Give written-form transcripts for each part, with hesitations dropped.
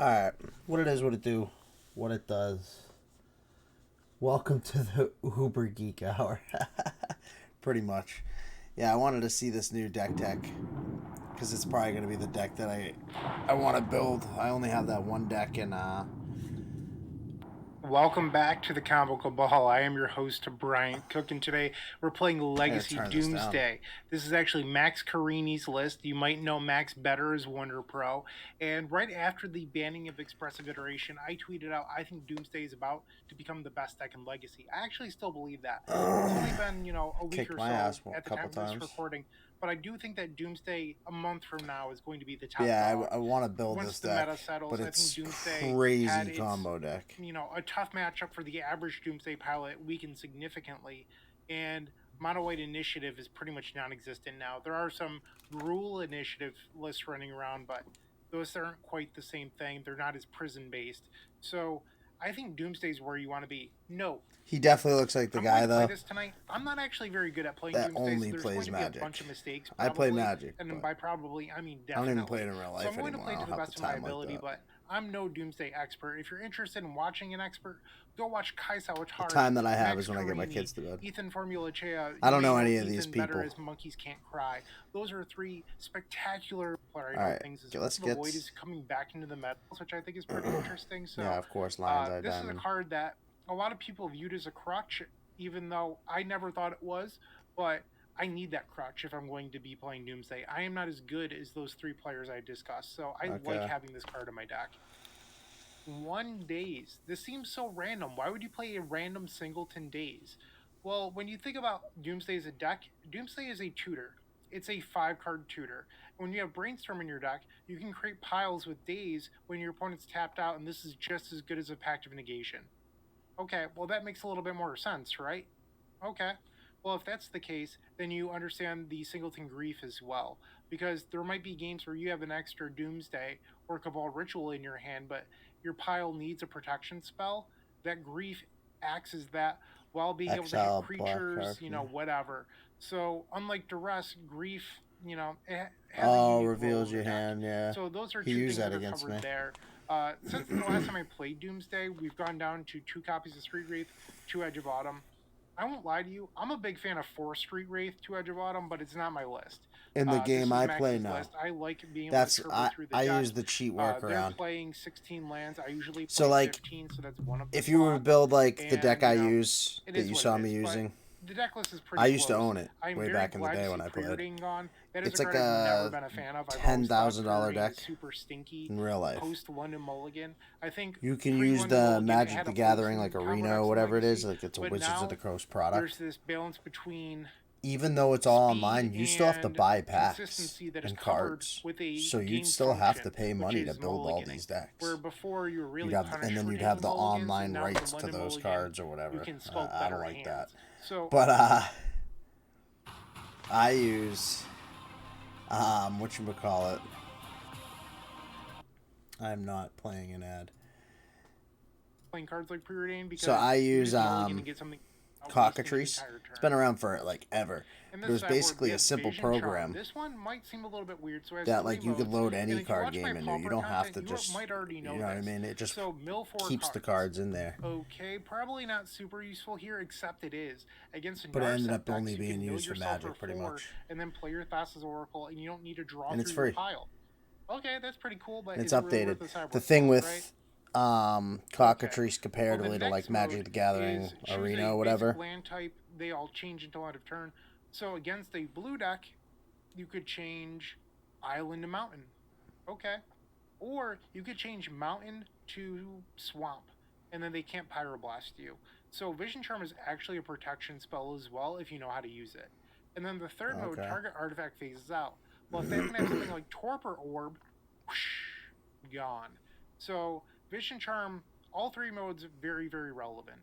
Alright, what it is, what it do, what it does. Welcome to the Uber Geek Hour. Pretty much. Yeah, I wanted to see this new deck tech. Because it's probably going to be the deck that I want to build. I only have that one deck and Welcome back to the Comical Ball. I am your host, Bryant Cook, and today we're playing Legacy turn this down. Doomsday. This is actually Max Carini's list. You might know Max better as Wonder Pro. And right after the banning of Expressive Iteration, I tweeted out, I think Doomsday is about to become the best deck in Legacy. I actually still believe that. It's only been, a week kicked or my so ass a at the couple time of this times. recording. But I do think that Doomsday, a month from now, is going to be the top yeah, dog. I want to build Once this the deck, meta settles, but I it's think Doomsday crazy had its, combo deck. a tough matchup for the average Doomsday pilot, weakened significantly, and Mono White Initiative is pretty much non-existent now. There are some Rule Initiative lists running around, but those aren't quite the same thing. They're not as prison-based. So I think Doomsday's where you want to be. No. He definitely looks like the guy, though. Play this tonight. I'm not actually very good at playing that Doomsday, only so there's plays going to be Magic. a bunch of mistakes. I play Magic, and by probably, I mean I don't definitely. even play it in real life So I'm going anymore. to play to the best of my ability, like but I'm no Doomsday expert. If you're interested in watching an expert, go watch Kaisa the time that I have is when I get my kids to bed. Ethan Formulacea. I don't know any of Ethan these people. Better as Monkeys Can't Cry. Those are three spectacular things. Let's the Void is coming back into the metals, which I think is pretty interesting. So yeah, of course, Lions Eye this Diamond. is a card that a lot of people viewed as a crutch, even though I never thought it was, but I need that crutch if I'm going to be playing Doomsday. I am not as good as those three players I discussed, so I like having this card in my deck. 1 daze. This seems so random. Why would you play a random singleton daze? Well, when you think about Doomsday as a deck, Doomsday is a tutor. It's a 5-card tutor. When you have Brainstorm in your deck, you can create piles with daze when your opponent's tapped out, and this is just as good as a Pact of Negation. Okay, well that makes a little bit more sense, right? Okay. Well, if that's the case, then you understand the Singleton Grief as well. Because there might be games where you have an extra Doomsday or Cabal Ritual in your hand, but your pile needs a protection spell. That Grief acts as that while being able to hit creatures, whatever. So, unlike Duress, Grief, it has reveals your hand, yeah. So those are two things that are covered there. Since the last time I played Doomsday, we've gone down to 2 copies of Street Wraith, 2 Edge of Autumn. I won't lie to you, I'm a big fan of 4 Street Wraith, 2 Edge of Autumn, but it's not my list. In the game I play now. List. I like being able to triple through the I deck. use the cheat workaround. They're playing 16 lands. I usually play 15, so that's one of them. If you were to build the deck I use that you saw me using, the deck list is pretty I used close. to own it way back in the day when I played. It's like a $10,000 deck super stinky in real life. Post London Mulligan. I think you can use the Magic the Gathering like Arena or whatever it is, like it's a Wizards of the Coast product. There's this balance between even though it's all online, you still have to buy packs and cards, so you'd still have to pay money to build all these decks. Where before you were really and then you'd have the online rights to those cards or whatever. I don't like that. So, but I use whatchamacallit. I'm not playing an ad. Playing cards like Preordained because so I use Cockatrice. It's been around for ever. It was basically a simple program. This one might seem a little bit weird, so that you could load any card game in there. You don't have to just, you know what I mean? It just keeps the cards in there. Okay, probably not super useful here, except it is against. But it ended up only being used for Magic, pretty much. And then play your Thassa's Oracle, and you don't need to draw and through your pile. Okay, that's pretty cool, but it's updated. The thing with Cockatrice comparatively to Magic the Gathering, Arena, or whatever. Land type, they all change until end of turn. So against a blue deck, you could change Island to Mountain. Okay. Or you could change Mountain to Swamp, and then they can't Pyroblast you. So Vision Charm is actually a protection spell as well if you know how to use it. And then the third mode, target artifact phases out. Well, if they can have something like Torpor Orb, whoosh, gone. So Vision Charm, all 3 modes, very, very relevant.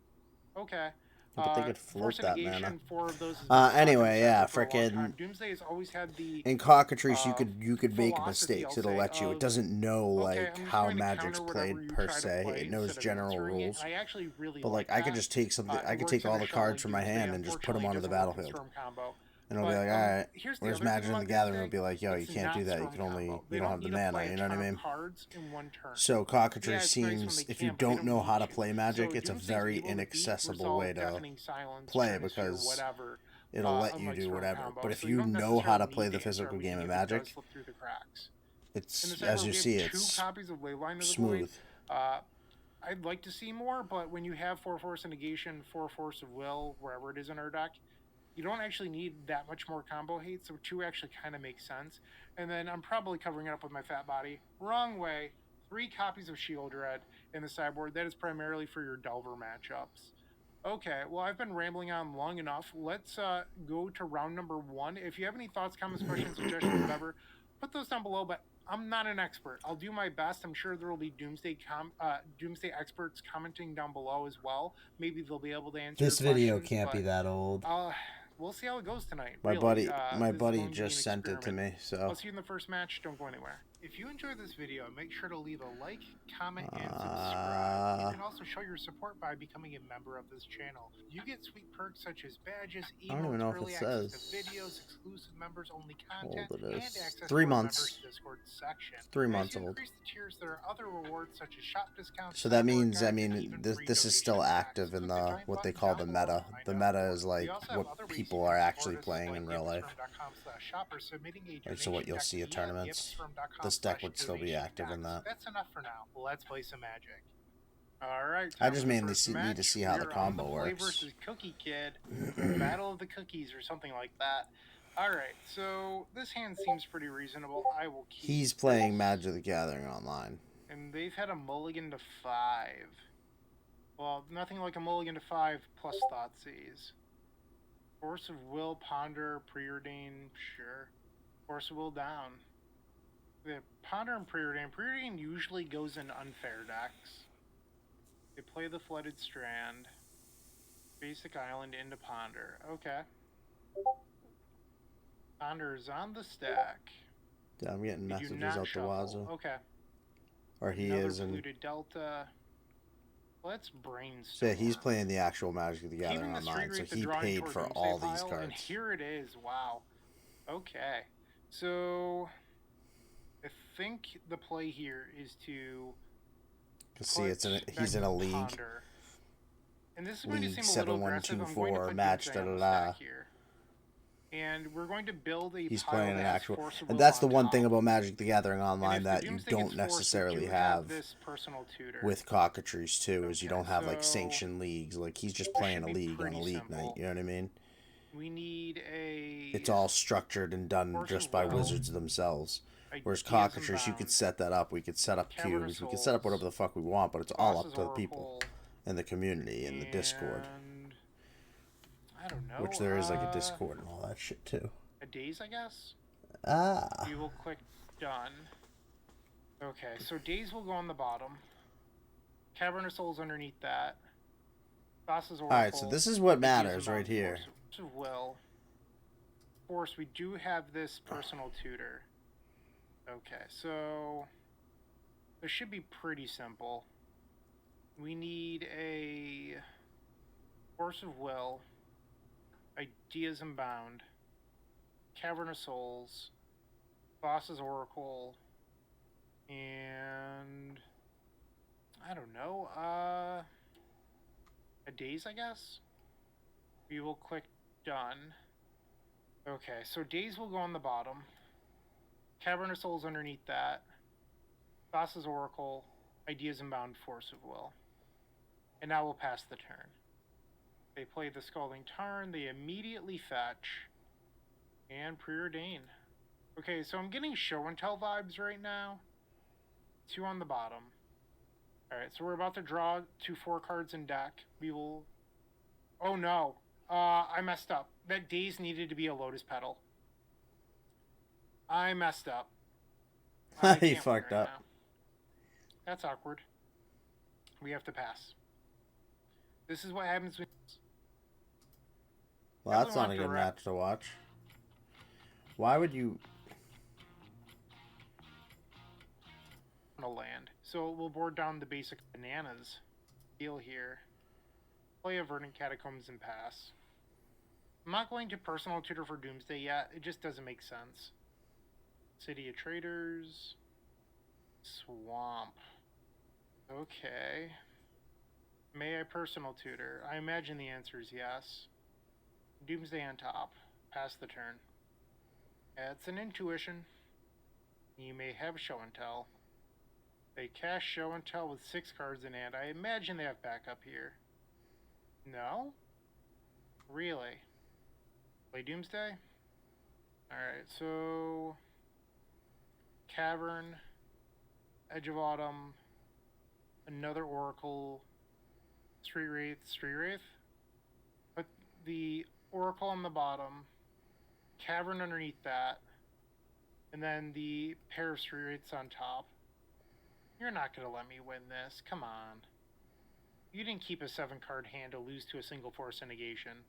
Okay. But they could float that mana. 4 of those anyway, yeah, frickin' Doomsday has always had the in Cockatrice you could make mistakes. It'll let you. It doesn't know how Magic's played per se. It knows general rules. I really but I could just take something. I could take all the cards from my hand and just put them onto the battlefield. And it'll be But like, all right. here's the Whereas other thing Magic in the about Gathering Doomsday. will be like, yo, you It's can't not do that. You strong can only, combo. They you don't have need the to play mana. a You know what I ton of mean? cards in one turn. So Yeah, Cockatrice it's nice when seems, they if you can, but they don't know don't how to need to. play Magic, So it's a Doomsday's very able to beat, inaccessible resolve, way to Deafening Silence, play Trinisphere, because whatever. it'll let you Unlike do strong whatever. combo. But if So you don't know how to necessarily play need the to answer physical game everything of if it does Magic, slip through the cracks. In it's, the as sideboard, you we see, have 2 it's copies of Leyline of the smooth. Void. I'd like to see more, but when you have 4 Force of Negation, 4 Force of Will, wherever it is in our deck, you don't actually need that much more combo hate, so 2 actually kind of makes sense. And then I'm probably covering it up with my fat body. Wrong way. 3 copies of Shield Red in the sideboard. That is primarily for your Delver matchups. Okay, well, I've been rambling on long enough. Let's go to round number 1. If you have any thoughts, comments, questions, suggestions, whatever, put those down below, but I'm not an expert. I'll do my best. I'm sure there will be Doomsday experts commenting down below as well. Maybe they'll be able to answer This your video questions, can't be that old. We'll see how it goes tonight. My really. buddy just sent it to me, so I'll see you in the first match. Don't go anywhere. If you enjoyed this video, make sure to leave a like, comment, and subscribe. You can also show your support by becoming a member of this channel. You get sweet perks such as badges, emotes, early access to videos, exclusive members only content, and access to our members Discord section. 3 months old. Increase the tiers, there are other rewards such as shop discounts. So that means, I mean, this is still active in the what they call the meta. The meta is like what people are actually playing in real life. Like, so what you'll see at tournaments. This deck would still be active in that. That's enough for now. Let's play some Magic. All right. I just mainly need to see how the combo works. Versus Cookie Kid, Battle of the Cookies or something like that. All right. So this hand seems pretty reasonable. I will keep. He's playing Magic the Gathering online. And they've had a mulligan to 5. Well, nothing like a mulligan to 5 plus Thoughtseize. Force of Will, Ponder, Preordain, sure. Force of Will down. The Ponder and Preordain. Preordain usually goes in unfair decks. They play the Flooded Strand. Basic Island into Ponder. Okay. Ponder is on the stack. Yeah, I'm getting messages out the wazoo. Okay. Or he is in Polluted Delta. Let's brainstorm. Yeah, he's playing the actual Magic the Gathering online, so he paid for all these cards. And here it is. Wow. Okay. So I think the play here is to see he's in a league. Ponder. And this is going to seem a little aggressive. 7-1-2-4 match here. And we're going to build a He's playing an actual, and that's the one thing about Magic the Gathering online that you don't necessarily have with Cockatrice too, is you don't have like sanctioned leagues. Like he's just playing a league on a league night. You know what I mean? We need a. It's all structured and done just by wizards themselves. Whereas Cockatrice, you could set that up. We could set up cubes. We could set up whatever the fuck we want, but it's all up to the people in the community in the Discord. I don't know. Which there is like a Discord and all that shit too. A Daze, I guess? Ah. We will click done. Okay, so Daze will go on the bottom. Cavern of Souls underneath that. Boss's Oracle. Alright, so this is what matters right here. Force of Will. Of course, we do have this personal tutor. Okay, so this should be pretty simple. We need a Force of Will. Ideas Unbound, Cavern of Souls, Boss's Oracle, and I don't know, a Daze, I guess? We will click done. Okay, so Daze will go on the bottom, Cavern of Souls underneath that, Boss's Oracle, Ideas Unbound, Force of Will. And now we'll pass the turn. They play the Scalding Tarn, they immediately fetch, and Preordain. Okay, so I'm getting show and tell vibes right now. 2 on the bottom. Alright, so we're about to draw 2 4 cards in deck. We will... Oh no, I messed up. That Daze needed to be a Lotus Petal. I messed up. He fucked up. Now. That's awkward. We have to pass. This is what happens when... Well, that's not a good match to watch. Why would you... land. So we'll board down the basic bananas deal here. Play a Verdant Catacombs and pass. I'm not going to personal tutor for Doomsday yet. It just doesn't make sense. City of Traders. Swamp. Okay. May I personal tutor? I imagine the answer is yes. Doomsday on top. Pass the turn. It's an intuition. You may have show and tell. They cast show and tell with 6 cards in hand. I imagine they have backup here. No? Really? Play Doomsday? Alright, so... Cavern, Edge of Autumn, another Oracle, Street Wraith. Put the Oracle on the bottom, Cavern underneath that, and then the pair of Street Wraiths on top. You're not going to let me win this. Come on. You didn't keep a 7-card hand to lose to a single force and negation.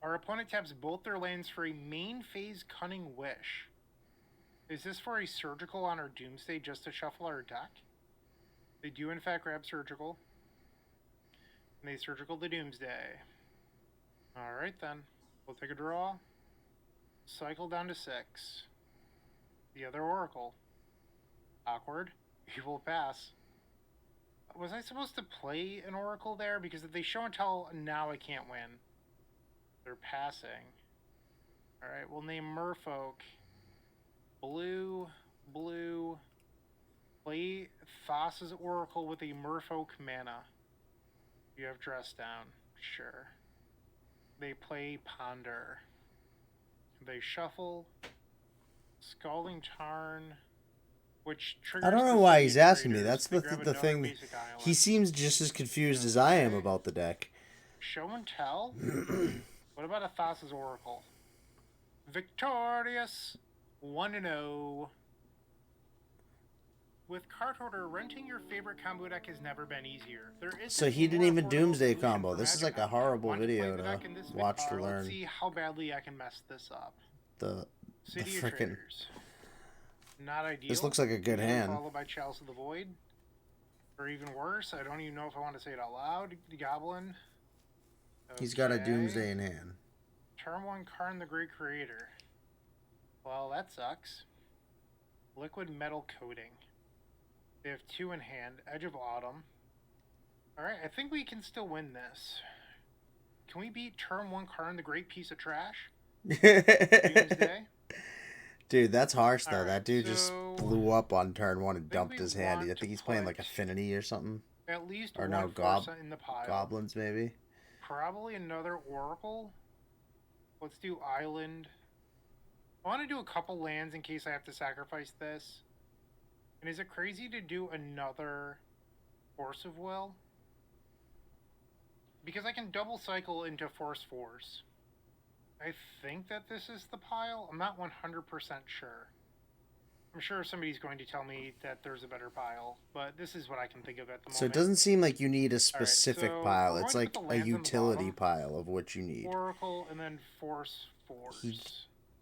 Our opponent taps both their lands for a main phase Cunning Wish. Is this for a Surgical on our Doomsday just to shuffle our deck? They do in fact grab Surgical. And they Surgical the Doomsday. Alright then. We'll take a draw. Cycle down to 6. The other Oracle. Awkward. We will pass. Was I supposed to play an Oracle there? Because if they show and tell, now I can't win. They're passing. Alright, we'll name Merfolk. Blue. Play Thassa's Oracle with a Merfolk mana. You have Dress Down. Sure. They play Ponder. They shuffle. Scalding Tarn. Which triggers... I don't know why he's asking me. That's the thing. He seems just as confused as I am about the deck. Show and tell? What about a Thassa's Oracle? Victorious! 1-0. With Card Hoarder, renting your favorite combo deck has never been easier. So he didn't even Doomsday combo. This is like a horrible video to watch to learn. Let's see how badly I can mess this up. The frickin'... Not ideal. This looks like a good hand. Followed by Chalice of the Void. Or even worse, I don't even know if I want to say it out loud. Goblin. Okay. He's got a Doomsday in hand. Turn 1, Karn the Great Creator. Well, that sucks. Liquid Metal Coating. They have 2 in hand. Edge of Autumn. Alright, I think we can still win this. Can we beat turn 1 Karn the Great Piece of Trash? Doomsday? Dude, that's harsh, though. Right, that dude just blew up on turn 1 and dumped his hand. I think he's playing, like, Affinity or something. At least or no, in the pile. Goblins, maybe? Probably another Oracle. Let's do Island. I want to do a couple lands in case I have to sacrifice this. And is it crazy to do another Force of Will? Because I can double cycle into Force. I think that this is the pile. I'm not 100% sure. I'm sure somebody's going to tell me that there's a better pile, but this is what I can think of at the moment. So it doesn't seem like you need a specific pile. It's like a utility pile of what you need. Oracle and then Force. He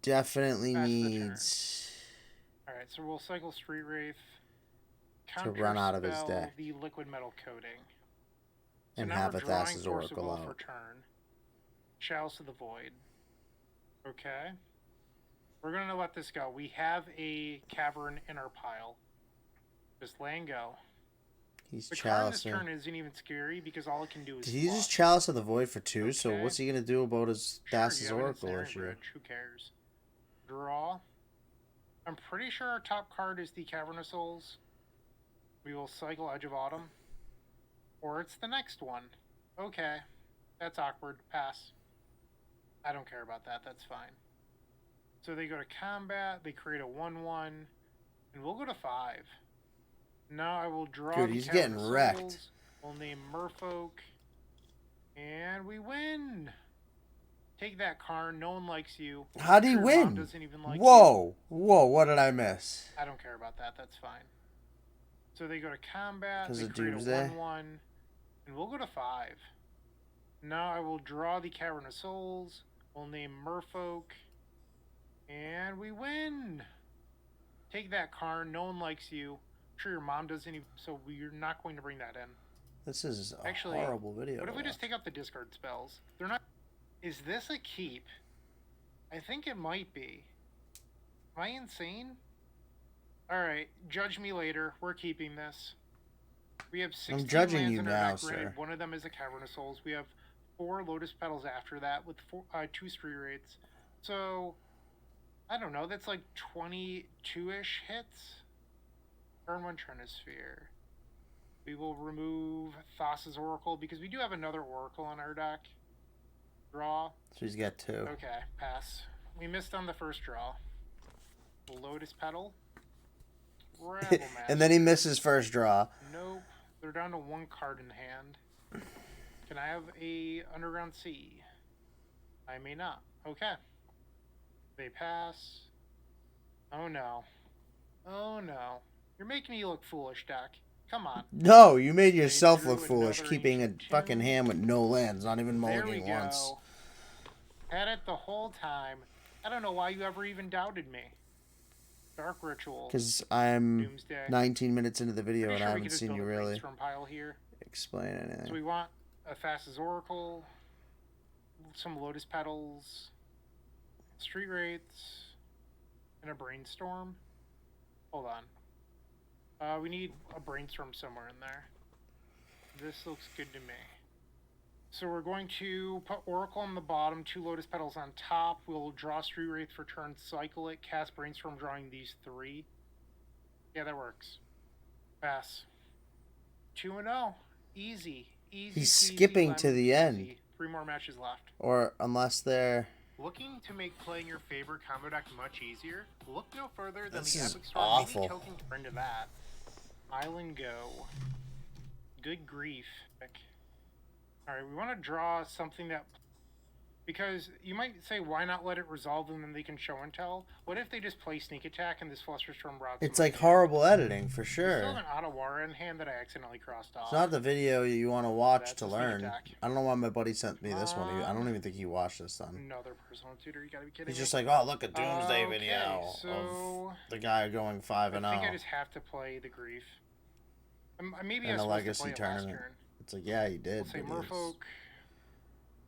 definitely needs... Alright, so we'll cycle Street Wraith. To run out of his deck. The Liquid Metal Coating. So and have a Thassa's Oracle out. For turn. Chalice of the Void. Okay. We're going to let this go. We have a Cavern in our pile. Just letting go. He's the Chalice. This turn isn't even scary because all it can do is Did he just Chalice of the Void for 2? Okay. So what's he going to do about his Thassa's Oracle issue? Who cares? Draw. I'm pretty sure our top card is the Cavern of Souls. We will cycle Edge of Autumn. Or it's the next one. Okay. That's awkward. Pass. I don't care about that. That's fine. So they go to combat. They create a 1-1. And we'll go to 5. Now I will draw. Dude, he's getting wrecked. We'll name Merfolk. And we win. Take that, Karn. No one likes you. How'd he win? Like Whoa. What did I miss? I don't care about that. That's fine. So they go to combat. Because they of create Doomsday? a 1-1. And we'll go to 5. Now I will draw the Cavern of Souls. We'll name Merfolk. And we win. Take that, Karn. No one likes you. I'm sure your mom doesn't even... So we're not going to bring that in. This is a horrible video. What if we just take out the discard spells? They're not... Is this a keep? I think it might be. Am I insane? Alright, judge me later. We're keeping this. We have 16 I'm judging lands you in our now, deck. Granted, sir. one of them is a Cavern of Souls. We have 4 Lotus Petals after that with 2 Street Rates. So, I don't know. That's like 22-ish hits. Turn 1 Trinisphere. We will remove Thassa's Oracle because we do have another Oracle in our deck. Draw. So he's got 2. Okay, pass. We missed on the first draw. Lotus Petal. And then he misses first draw. Nope. They're down to 1 card in hand. Can I have a Underground Sea? I may not. Okay. They pass. Oh no. Oh no. You're making me look foolish, deck. Come on. No, you made yourself drew look foolish another keeping a ancient fucking tomb. hand with no lands, not even There we mulliganing go. once. Had it the whole time. I don't know why you ever even doubted me. Dark Ritual. Because I'm Doomsday. 19 minutes into the video Pretty and sure I we haven't could just seen build you a really brainstorm pile here. explain anything. So we want a Thassa's Oracle, some Lotus Petals, Street Rates, and a Brainstorm. Hold on. We need a Brainstorm somewhere in there. This looks good to me. So we're going to put Oracle on the bottom, 2 Lotus Petals on top. We'll draw Street Wraith for turn, cycle it, cast Brainstorm, drawing these 3. Yeah, that works. Pass. 2-0. Easy. Easy. He's peasy, skipping to lemon the peasy. end. 3 more matches left. Or unless they're... Looking to make playing your favorite combo deck much easier? Look no further than This the is Epic Storm awful. Mini Token to bring to that. Island Go. Good grief. Alright, we want to draw something that... Because you might say, why not let it resolve and then they can show and tell? What if they just play Sneak Attack and this Flusterstorm routes? It's like horrible editing, for We still have sure. an Otawara in hand that I accidentally crossed off. It's not the video you want to watch That's to a sneak learn. attack. I don't know why my buddy sent me this one. I don't even think he watched this one. Another personal tutor, you gotta be kidding He's me. just like, oh, look at Doomsday Okay, video so of the guy going 5-0 I think I just have to play the Grief. Maybe in I a was supposed legacy to play it last tournament. turn. It's like, yeah, he did. We'll say but he was Merfolk,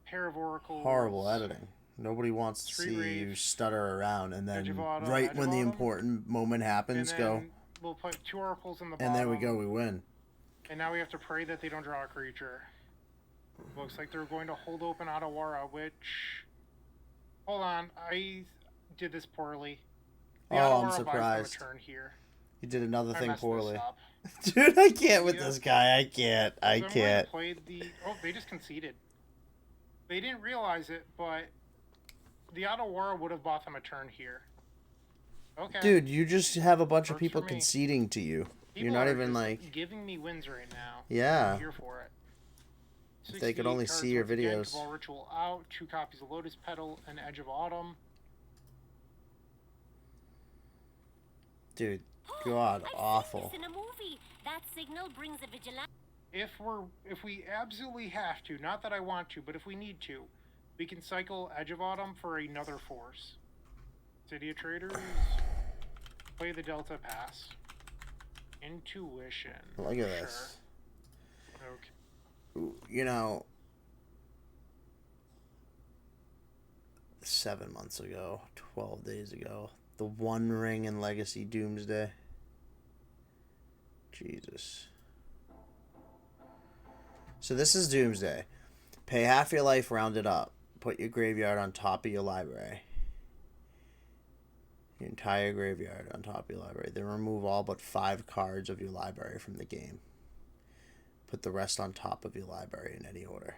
Pair of Oracles. horrible editing. Nobody wants to Street see Wraith, you stutter around and Edge then of Autumn, right Edge when of the Autumn. important moment And happens, then go. we'll put 2 Oracles in the bottom. And there we go, we win. And now we have to pray that they don't draw a creature. Looks like they're going to hold open Otawara, which... Hold on, I did this poorly. The Oh, I'm Otawara buys them surprised. a turn here. You did another I thing messed poorly. this up. Dude, I can't with Yeah. this guy. I can't. I So I'm going to can't. play the... Oh, they just conceded. They didn't realize it, but the Otawara would have bought them a turn here. Okay. Dude, you just have a bunch of Works people for me. conceding to you. People You're not are even just like... giving me wins right now. Yeah. I'm here for it. If they could 68 only cards see your once again, videos. Cabal Ritual out, 2 copies of Lotus Petal, and Edge of Autumn. Dude, god awful. In a movie. That signal brings a vigilante. If we absolutely have to, not that I want to, but if we need to, we can cycle Edge of Autumn for another force. City of Traders, play the Delta Pass. Intuition. Look at sure. this. Okay. You know, 7 months ago, 12 days ago, the One Ring in Legacy Doomsday. Jesus. So this is Doomsday. Pay half your life, round it up. Put your graveyard on top of your library. Your entire graveyard on top of your library. Then remove all but 5 cards of your library from the game. Put the rest on top of your library in any order.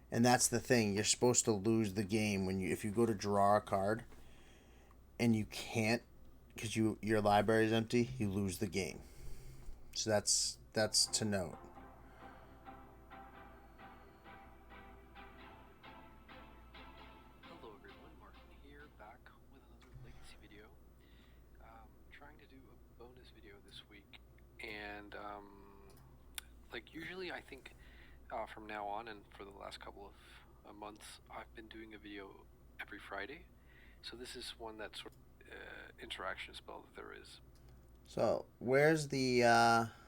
And that's the thing. You're supposed to lose the game when if you go to draw a card and you can't because your library is empty, you lose the game. So that's to note. Hello everyone, Martin here, back with another Legacy video. Trying to do a bonus video this week, and like usually I think from now on and for the last couple of months I've been doing a video every Friday, so this is one that sort of interaction spell that there is. So where's the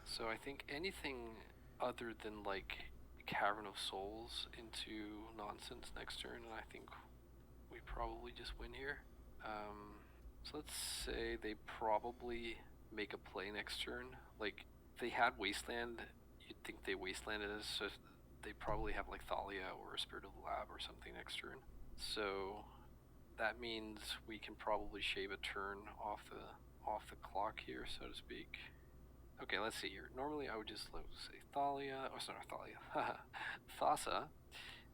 So I think anything other than like Cavern of Souls into nonsense next turn, and I think we probably just win here. So let's say they probably make a play next turn. Like, if they had Wasteland, you'd think they Wastelanded us, so they probably have like Thalia or a Spirit of the Lab or something next turn. So that means we can probably shave a turn off the clock here, so to speak. Okay, let's see here. Normally I would just say Thalia, or sorry, Thalia, Thassa,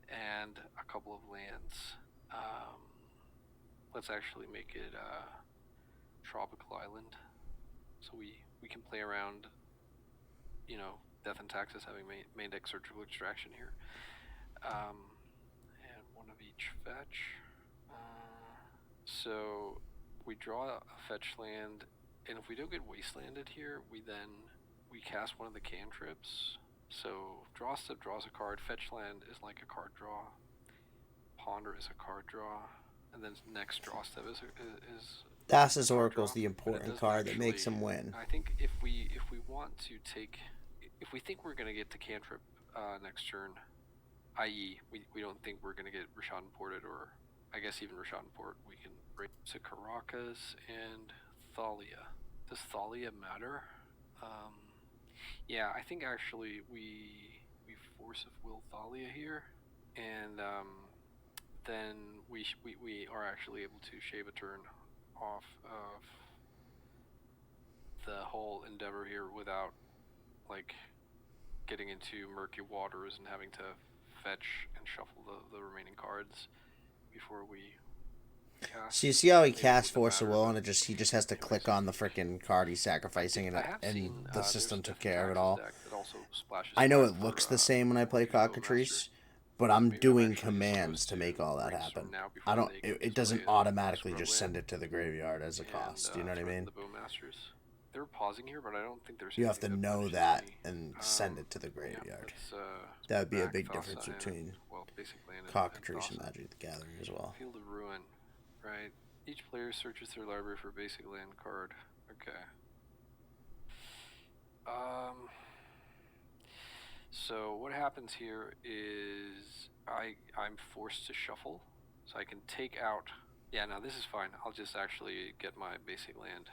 and a couple of lands. Let's actually make it Tropical Island, so we can play around, you know, Death and Taxes having main deck Surgical Extraction here. And one of each fetch. So we draw a fetch land, and if we don't get Wastelanded here, we cast one of the cantrips. So draw step draws a card, fetch land is like a card draw, ponder is a card draw, and then next draw step is Thassa's Oracle's the important card that makes him win. I think if we want to take, if we think we're gonna get the cantrip next turn, i.e. we don't think we're gonna get Rashad imported, or I guess even Rashad import, we can bring to Caracas and Thalia. Does Thalia matter? Yeah, I think actually we force of will Thalia here, and then we are actually able to shave a turn off of the whole endeavor here without like getting into murky waters and having to fetch and shuffle the remaining cards before we cast. So you see how he casts Force of Will, and he just has to click on the freaking card he's sacrificing, and the system took care of it all. I know it looks the same when I play Cockatrice, but I'm doing commands to make all that happen. I don't. It doesn't automatically just send it to the graveyard as a cost. You know what I mean? They're pausing here, but I don't think there's. You have to know that and send it to the graveyard. That would be a big difference between Cockatrice and Magic the Gathering as well. Field of Ruin, right? Each player searches their library for a basic land card. Okay. So what happens here is I'm forced to shuffle, so I can take out. Yeah, no, this is fine. I'll just actually get my basic land,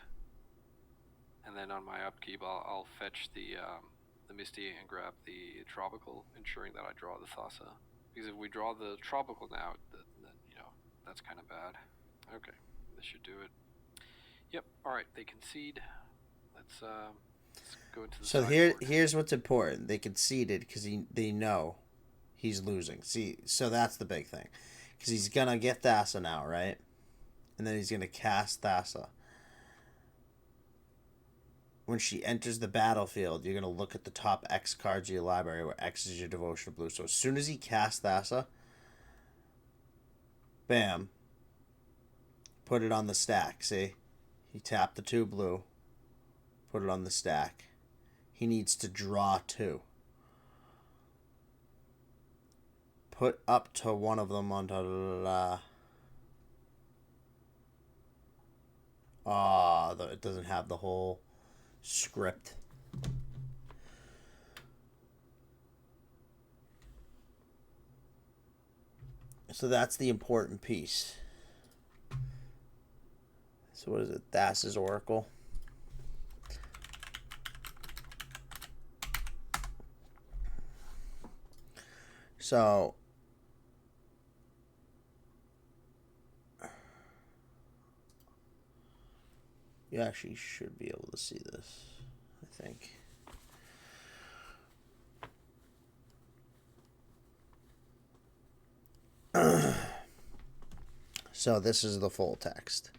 and then on my upkeep, I'll fetch the Misty and grab the Tropical, ensuring that I draw the Thassa. Because if we draw the Tropical now, then you know that's kind of bad. Okay, this should do it. Yep. All right, they concede. Let's go into the. So here's what's important. They conceded because they know he's losing. See, so that's the big thing, because he's gonna get Thassa now, right? And then he's gonna cast Thassa. When she enters the battlefield, you're going to look at the top X cards of your library, where X is your Devotion of Blue. So as soon as he casts Thassa, bam, put it on the stack. See? He tapped the 2 blue, put it on the stack. He needs to draw 2. Put up to one of them onto the... it doesn't have the whole script. So that's the important piece. So what is it? Thassa's Oracle. So you actually should be able to see this, I think. So this is the full text.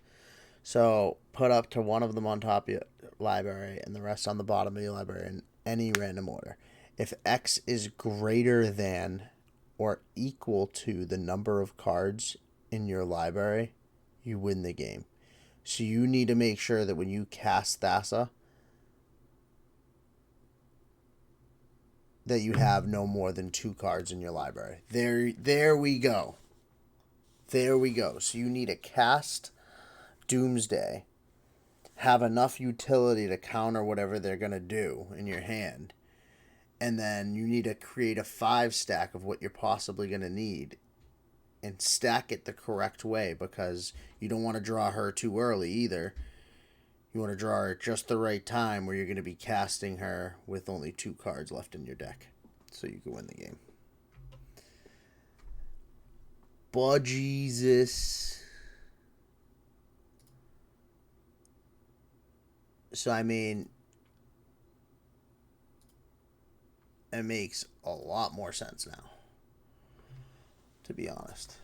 So put up to one of them on top of your library and the rest on the bottom of your library in any random order. If X is greater than or equal to the number of cards in your library, you win the game. So you need to make sure that when you cast Thassa, that you have no more than 2 cards in your library. There we go. There we go. So you need to cast Doomsday, have enough utility to counter whatever they're going to do in your hand, And then you need to create a 5 stack of what you're possibly going to need and stack it the correct way, because you don't want to draw her too early either. You want to draw her at just the right time where you're going to be casting her with only 2 cards left in your deck, so you can win the game. But Jesus. So, I mean, it makes a lot more sense now, to be honest.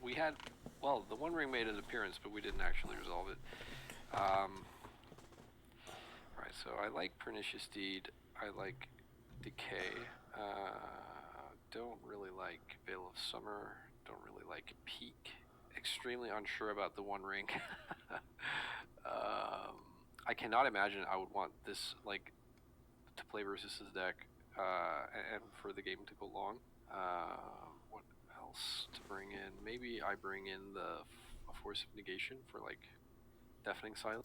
We had, well, the One Ring made an appearance, but we didn't actually resolve it. Right, so I like Pernicious Deed. I like Decay. Don't really like Veil of Summer. Don't really like Peak. Extremely unsure about the One Ring. I cannot imagine I would want this, like, to play versus his deck, and for the game to go long. What else to bring in? Maybe I bring in a Force of Negation for, like, Deafening Silence.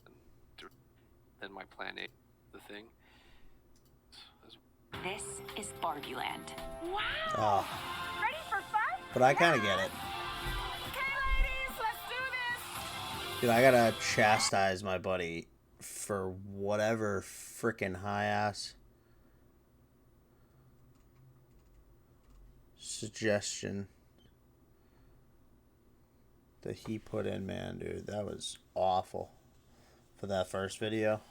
Then my plan A, the thing. This is Barbie Land. Wow! Oh. Ready for fun? But I kind of get it. Okay, ladies, let's do this! Dude, I gotta chastise my buddy for whatever frickin' high-ass suggestion that he put in, man, dude. That was awful for that first video.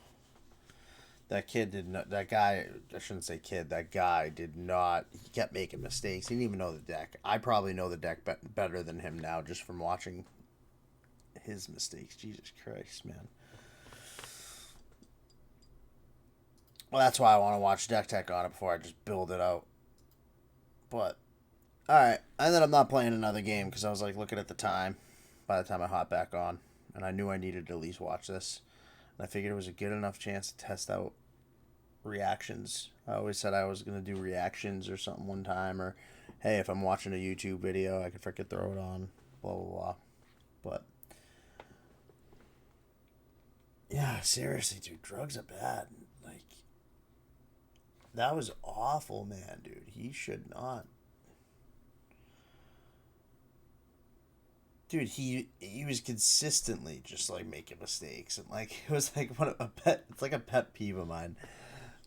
That kid did not, that guy, I shouldn't say kid, that guy did not, he kept making mistakes. He didn't even know the deck. I probably know the deck better than him now just from watching his mistakes. Jesus Christ, man. Well, that's why I want to watch Deck Tech on it before I just build it out. But, alright. I ended up not playing another game because I was like looking at the time by the time I hopped back on. And I knew I needed to at least watch this. And I figured it was a good enough chance to test out reactions. I always said I was going to do reactions or something one time. Or, hey, if I'm watching a YouTube video, I could freaking throw it on. Blah, blah, blah. But, yeah, seriously, dude. Drugs are bad. Like, that was awful, man, dude. He should not. Dude, he was consistently just like making mistakes, and like it was like it's like a pet peeve of mine.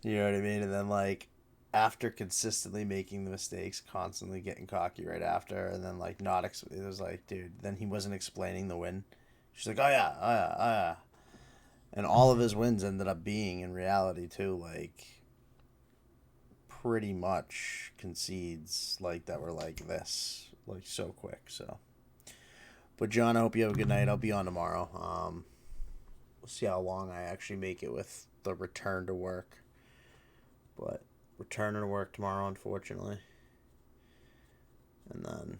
You know what I mean? And then like after consistently making the mistakes, constantly getting cocky right after, and then like not it was like, dude, then he wasn't explaining the win. She's like, oh yeah. And all of his wins ended up being in reality too, like pretty much concedes like that were like this, like so quick, so. But John, I hope you have a good night. I'll be on tomorrow. We'll see how long I actually make it with the return to work. But returning to work tomorrow, unfortunately. And then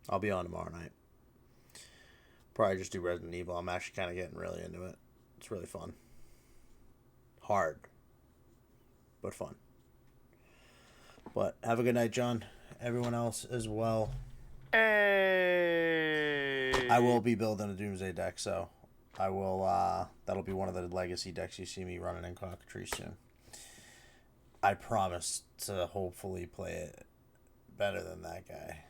I'll be on tomorrow night. Probably just do Resident Evil. I'm actually kind of getting really into it. It's really fun. Hard. But fun. But have a good night, John. Everyone else as well. Hey! I will be building a Doomsday deck, so I will, that'll be one of the legacy decks you see me running in Cockatrice soon. I promise to hopefully play it better than that guy.